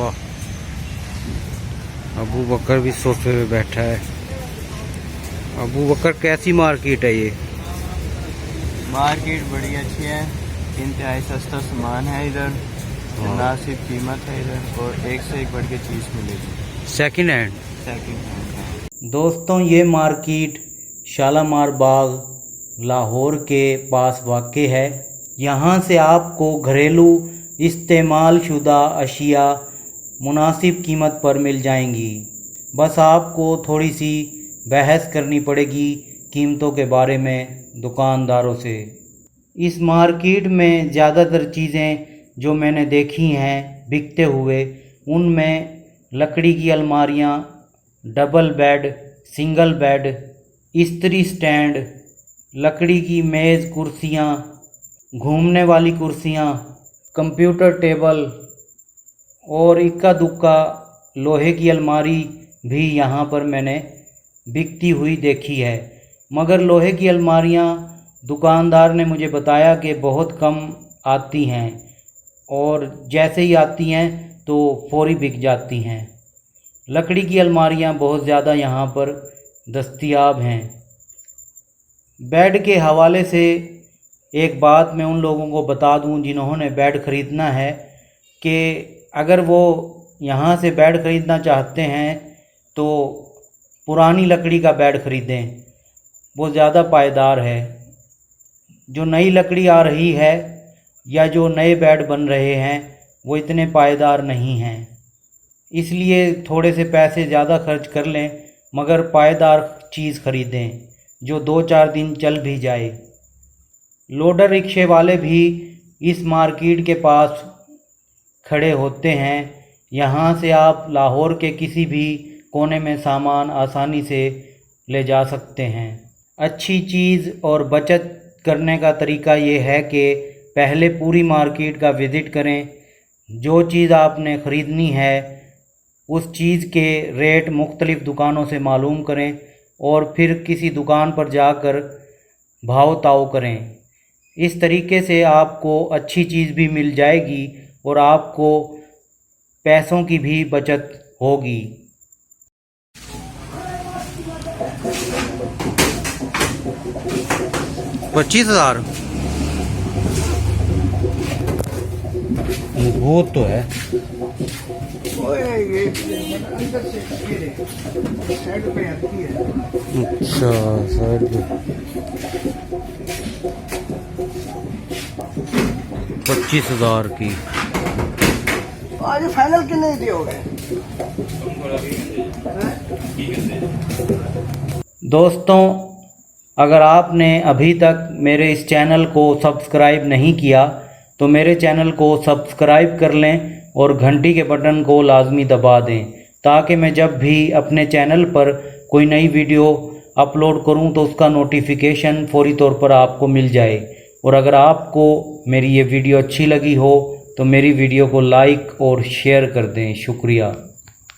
वाह, अबू बकर भी सोफे पे बैठा है। अबू बकर, कैसी मार्केट है ये? मार्केट बड़ी अच्छी है, इंतहाई सस्ता सामान है इधर, मुनासिब कीमत है इधर, और एक से एक बढ़ के चीज़ मिलेगी। सेकंड हैंड है। दोस्तों, ये मार्केट शालामार बाग लाहौर के पास वाक़ है। यहाँ से आपको घरेलू इस्तेमाल शुदा अशिया मुनासिब कीमत पर मिल जाएंगी। बस आपको थोड़ी सी बहस करनी पड़ेगी कीमतों के बारे में दुकानदारों से। इस मार्केट में ज़्यादातर चीज़ें जो मैंने देखी हैं बिकते हुए, उनमें लकड़ी की अलमारियाँ, डबल बेड, सिंगल बेड, इस्त्री स्टैंड, लकड़ी की मेज़ कुर्सियाँ, घूमने वाली कुर्सियाँ, कंप्यूटर टेबल और इक्का दुक्का लोहे की अलमारी भी यहाँ पर मैंने बिकती हुई देखी है। मगर लोहे की अलमारियाँ दुकानदार ने मुझे बताया कि बहुत कम आती हैं और जैसे ही आती हैं तो फौरी बिक जाती हैं। लकड़ी की अलमारियाँ बहुत ज़्यादा यहाँ पर दस्तयाब हैं। बेड के हवाले से एक बात मैं उन लोगों को बता दूं जिन्होंने बेड ख़रीदना है कि अगर वो यहाँ से बेड ख़रीदना चाहते हैं तो पुरानी लकड़ी का बेड ख़रीदें, वो ज़्यादा पायदार है। जो नई लकड़ी आ रही है या जो नए बेड बन रहे हैं वो इतने पायदार नहीं हैं, इसलिए थोड़े से पैसे ज़्यादा खर्च कर लें मगर पायदार चीज़ ख़रीदें जो 2-4 दिन चल भी जाए। लोडर रिक्शे वाले भी इस मार्केट के पास खड़े होते हैं। यहाँ से आप लाहौर के किसी भी कोने में सामान आसानी से ले जा सकते हैं। अच्छी चीज़ और बचत करने का तरीका ये है कि पहले पूरी मार्केट का विज़िट करें। जो चीज़ आपने ख़रीदनी है उस चीज़ के रेट मुख्तलिफ़ दुकानों से मालूम करें और फिर किसी दुकान पर जाकर भाव ताव करें। इस तरीके से आपको अच्छी चीज़ भी मिल जाएगी और आपको पैसों की भी बचत होगी। 25,000 वो तो है। अच्छा, साइड पे 25,000 की। आज फाइनल कितने दिए? दोस्तों, अगर आपने अभी तक मेरे इस चैनल को सब्सक्राइब नहीं किया तो मेरे चैनल को सब्सक्राइब कर लें और घंटी के बटन को लाजमी दबा दें ताकि मैं जब भी अपने चैनल पर कोई नई वीडियो अपलोड करूं तो उसका नोटिफिकेशन फौरी तौर पर आपको मिल जाए। और अगर आपको मेरी ये वीडियो अच्छी लगी हो तो मेरी वीडियो को लाइक और शेयर कर दें। शुक्रिया।